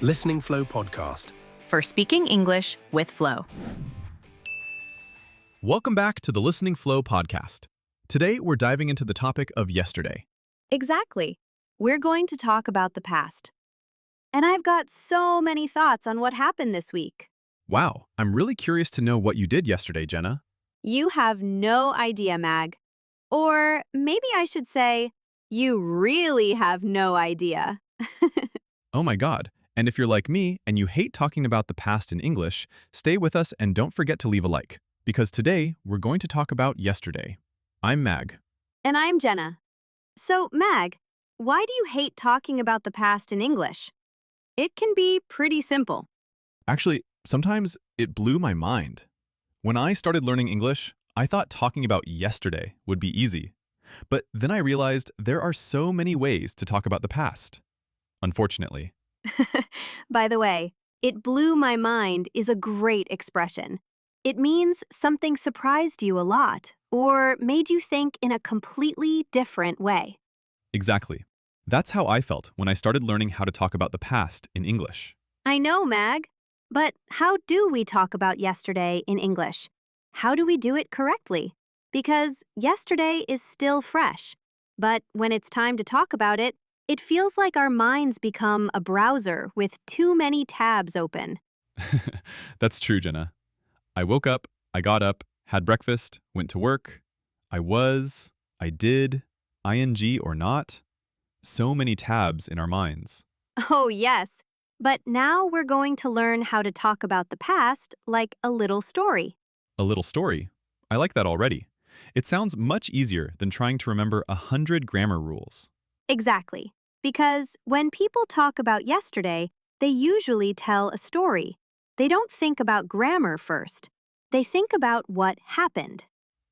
Listening Flow Podcast. For speaking English with flow. Welcome back to the Listening Flow podcast. Today, we're diving into the topic of yesterday. Exactly. We're going to talk about the past. And I've got so many thoughts on what happened this week. Wow, I'm really curious to know what you did yesterday, Jenna. You have no idea, Mag. Or maybe I should say, you really have no idea. Oh my God. And if you're like me and you hate talking about the past in English, stay with us and don't forget to leave a like, because today we're going to talk about yesterday. I'm Mag. And I'm Jenna. So, Mag, why do you hate talking about the past in English? It can be pretty simple. Actually, sometimes it blew my mind. When I started learning English, I thought talking about yesterday would be easy. But then I realized there are so many ways to talk about the past. Unfortunately. By the way, it blew my mind is a great expression. It means something surprised you a lot or made you think in a completely different way. Exactly. That's how I felt when I started learning how to talk about the past in English. I know, Mag. But how do we talk about yesterday in English? How do we do it correctly? Because yesterday is still fresh. But when it's time to talk about it, it feels like our minds become a browser with too many tabs open. That's true, Jenna. I woke up, I got up, had breakfast, went to work. I was, I did, ing or not. So many tabs in our minds. Oh, yes. But now we're going to learn how to talk about the past like a little story. A little story. I like that already. It sounds much easier than trying to remember 100 grammar rules. Exactly. Because when people talk about yesterday, they usually tell a story. They don't think about grammar first. They think about what happened.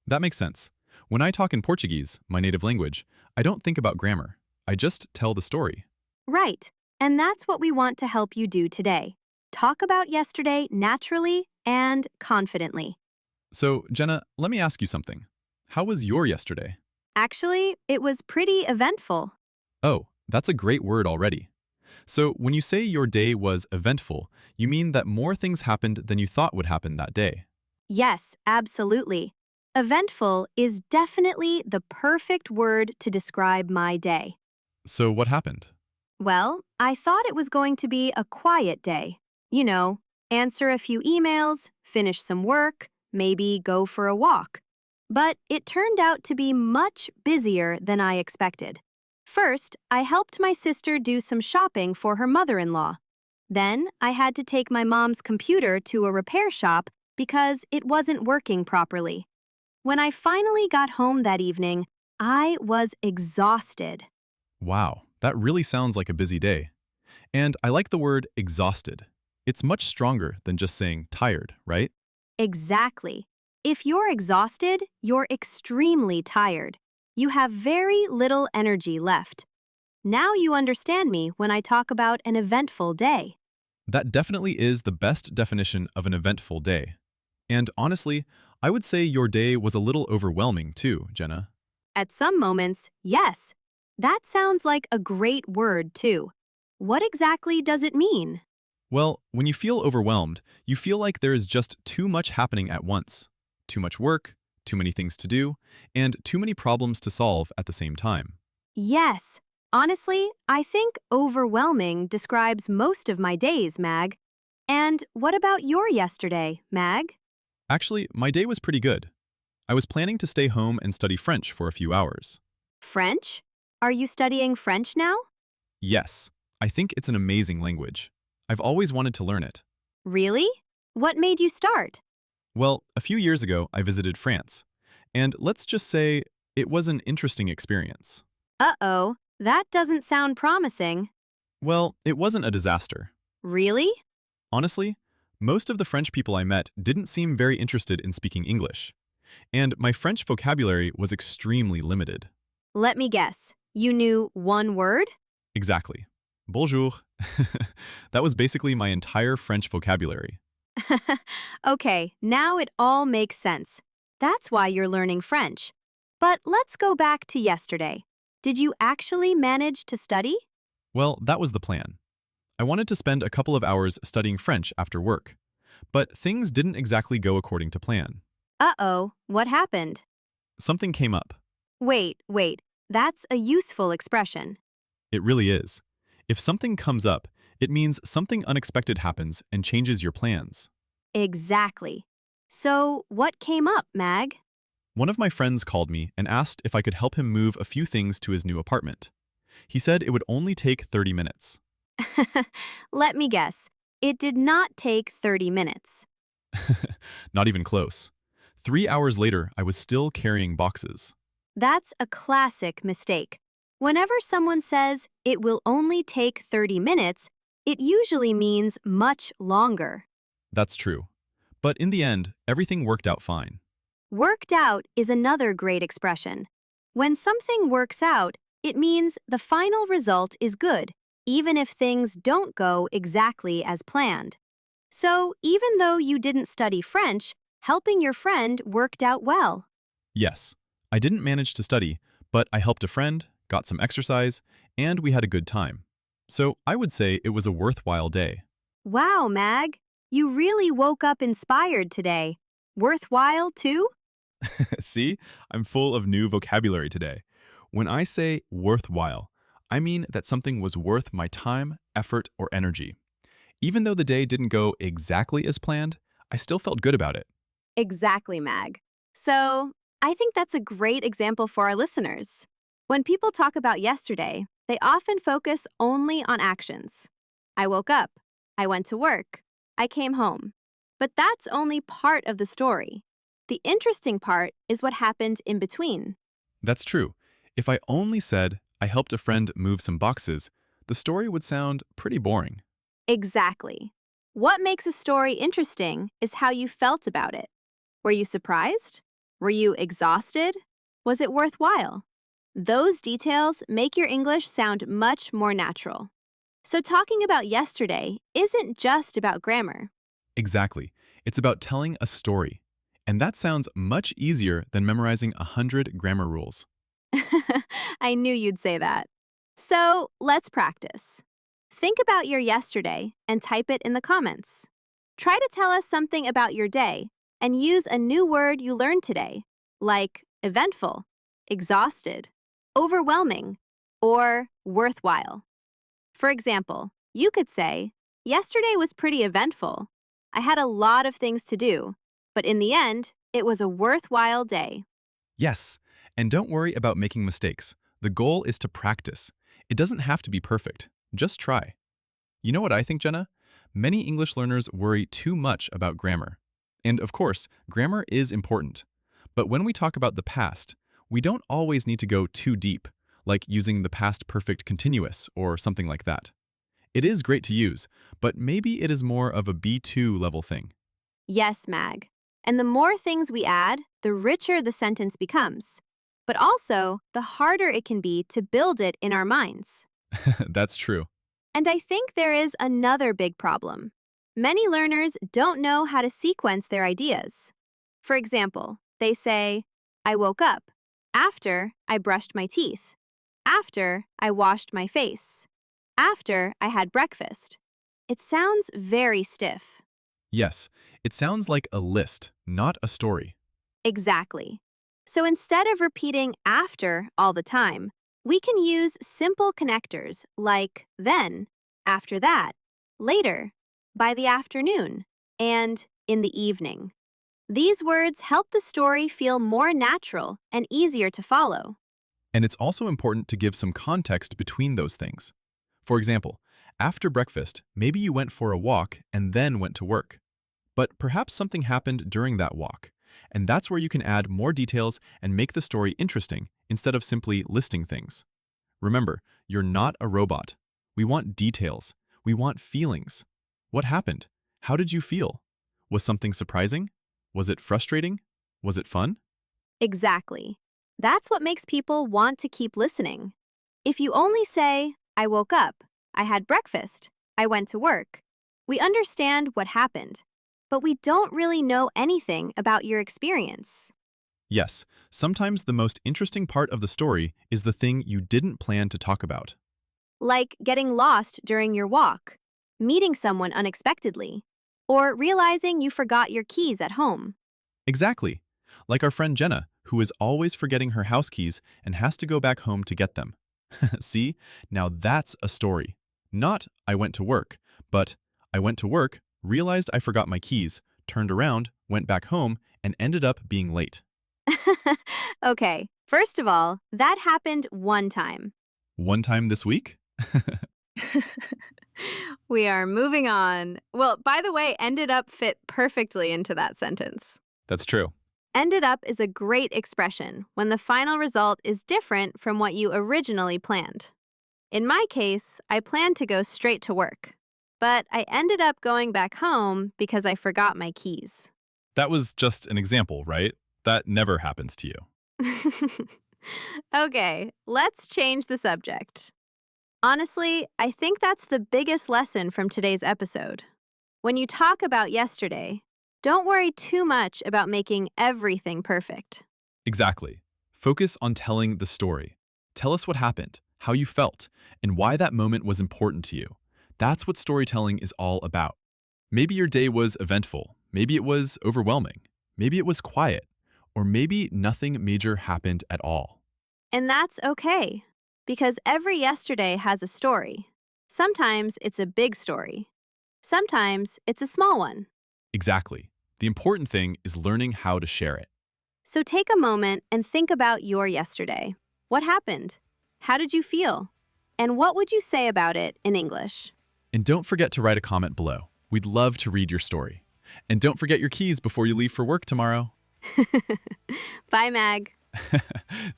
That makes sense. When I talk in Portuguese, my native language, I don't think about grammar. I just tell the story. Right. And that's what we want to help you do today. Talk about yesterday naturally and confidently. So, Jenna, let me ask you something. How was your yesterday? Actually, it was pretty eventful. Oh, that's a great word already. So, when you say your day was eventful, you mean that more things happened than you thought would happen that day. Yes, absolutely. Eventful is definitely the perfect word to describe my day. So, what happened? Well, I thought it was going to be a quiet day. You know, answer a few emails, finish some work, maybe go for a walk. But it turned out to be much busier than I expected. First, I helped my sister do some shopping for her mother-in-law. Then, I had to take my mom's computer to a repair shop because it wasn't working properly. When I finally got home that evening, I was exhausted. Wow, that really sounds like a busy day. And I like the word exhausted. It's much stronger than just saying tired, right? Exactly. If you're exhausted, you're extremely tired. You have very little energy left. Now you understand me when I talk about an eventful day. That definitely is the best definition of an eventful day. And honestly, I would say your day was a little overwhelming too, Jenna. At some moments, yes. That sounds like a great word too. What exactly does it mean? Well, when you feel overwhelmed, you feel like there is just too much happening at once. Too much work, too many things to do, and too many problems to solve at the same time. Yes. Honestly, I think overwhelming describes most of my days, Mag. And what about your yesterday, Mag? Actually, my day was pretty good. I was planning to stay home and study French for a few hours. French? Are you studying French now? Yes, I think it's an amazing language. I've always wanted to learn it. Really? What made you start? Well, a few years ago, I visited France. And let's just say it was an interesting experience. Uh-oh, that doesn't sound promising. Well, it wasn't a disaster. Really? Honestly, most of the French people I met didn't seem very interested in speaking English. And my French vocabulary was extremely limited. Let me guess. You knew one word? Exactly. Bonjour. That was basically my entire French vocabulary. Okay, now it all makes sense. That's why you're learning French. But let's go back to yesterday. Did you actually manage to study? Well, that was the plan. I wanted to spend a couple of hours studying French after work, but things didn't exactly go according to plan. Uh-oh, what happened? Something came up. Wait, that's a useful expression. It really is. If something comes up, it means something unexpected happens and changes your plans. Exactly. So, what came up, Mag? One of my friends called me and asked if I could help him move a few things to his new apartment. He said it would only take 30 minutes. Let me guess. It did not take 30 minutes. Not even close. 3 hours later, I was still carrying boxes. That's a classic mistake. Whenever someone says it will only take 30 minutes, it usually means much longer. That's true. But in the end, everything worked out fine. Worked out is another great expression. When something works out, it means the final result is good, even if things don't go exactly as planned. So, even though you didn't study French, helping your friend worked out well. Yes, I didn't manage to study, but I helped a friend, got some exercise, and we had a good time. So I would say it was a worthwhile day. Wow, Mag, you really woke up inspired today. Worthwhile, too? See, I'm full of new vocabulary today. When I say worthwhile, I mean that something was worth my time, effort, or energy. Even though the day didn't go exactly as planned, I still felt good about it. Exactly, Mag. So, I think that's a great example for our listeners. When people talk about yesterday, they often focus only on actions. I woke up. I went to work. I came home. But that's only part of the story. The interesting part is what happened in between. That's true. If I only said I helped a friend move some boxes, the story would sound pretty boring. Exactly. What makes a story interesting is how you felt about it. Were you surprised? Were you exhausted? Was it worthwhile? Those details make your English sound much more natural. So talking about yesterday isn't just about grammar. Exactly. It's about telling a story. And that sounds much easier than memorizing 100 grammar rules. I knew you'd say that. So let's practice. Think about your yesterday and type it in the comments. Try to tell us something about your day and use a new word you learned today, like eventful, exhausted, overwhelming, or worthwhile. For example, you could say, yesterday was pretty eventful. I had a lot of things to do, but in the end, it was a worthwhile day. Yes, and don't worry about making mistakes. The goal is to practice. It doesn't have to be perfect. Just try. You know what I think, Jenna? Many English learners worry too much about grammar. And of course, grammar is important. But when we talk about the past, we don't always need to go too deep, like using the past perfect continuous or something like that. It is great to use, but maybe it is more of a B2 level thing. Yes, Mag. And the more things we add, the richer the sentence becomes. But also, the harder it can be to build it in our minds. That's true. And I think there is another big problem. Many learners don't know how to sequence their ideas. For example, they say, I woke up, after I brushed my teeth, after I washed my face, after I had breakfast. It sounds very stiff. Yes, it sounds like a list, not a story. Exactly. So instead of repeating after all the time, we can use simple connectors like then, after that, later, by the afternoon, and in the evening. These words help the story feel more natural and easier to follow. And it's also important to give some context between those things. For example, after breakfast, maybe you went for a walk and then went to work. But perhaps something happened during that walk, and that's where you can add more details and make the story interesting instead of simply listing things. Remember, you're not a robot. We want details. We want feelings. What happened? How did you feel? Was something surprising? Was it frustrating? Was it fun? Exactly. That's what makes people want to keep listening. If you only say, I woke up, I had breakfast, I went to work, we understand what happened, but we don't really know anything about your experience. Yes, sometimes the most interesting part of the story is the thing you didn't plan to talk about. Like getting lost during your walk. meeting someone unexpectedly, or realizing you forgot your keys at home. Exactly. Like our friend Jenna, who is always forgetting her house keys and has to go back home to get them. See, now that's a story. Not I went to work, but I went to work, realized I forgot my keys, turned around, went back home, and ended up being late. Okay, first of all, that happened one time. One time this week? We are moving on. Well, by the way, ended up fit perfectly into that sentence. That's true. Ended up is a great expression when the final result is different from what you originally planned. In my case, I planned to go straight to work, but I ended up going back home because I forgot my keys. That was just an example, right? That never happens to you. Okay, let's change the subject. Honestly, I think that's the biggest lesson from today's episode. When you talk about yesterday, don't worry too much about making everything perfect. Exactly. Focus on telling the story. Tell us what happened, how you felt, and why that moment was important to you. That's what storytelling is all about. Maybe your day was eventful. Maybe it was overwhelming. Maybe it was quiet. Or maybe nothing major happened at all. And that's okay, because every yesterday has a story. Sometimes it's a big story. Sometimes it's a small one. Exactly. The important thing is learning how to share it. So take a moment and think about your yesterday. What happened? How did you feel? And what would you say about it in English? And don't forget to write a comment below. We'd love to read your story. And don't forget your keys before you leave for work tomorrow. Bye, Mag.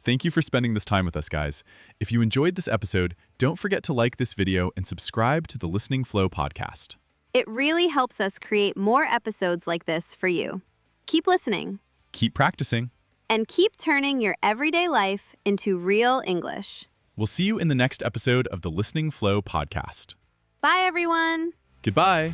Thank you for spending this time with us, guys. If you enjoyed this episode, don't forget to like this video and subscribe to the Listening Flow podcast. It really helps us create more episodes like this for you. Keep listening Keep practicing. and keep turning your everyday life into real English. We'll see you in the next episode of the Listening Flow podcast. Bye, everyone. Goodbye.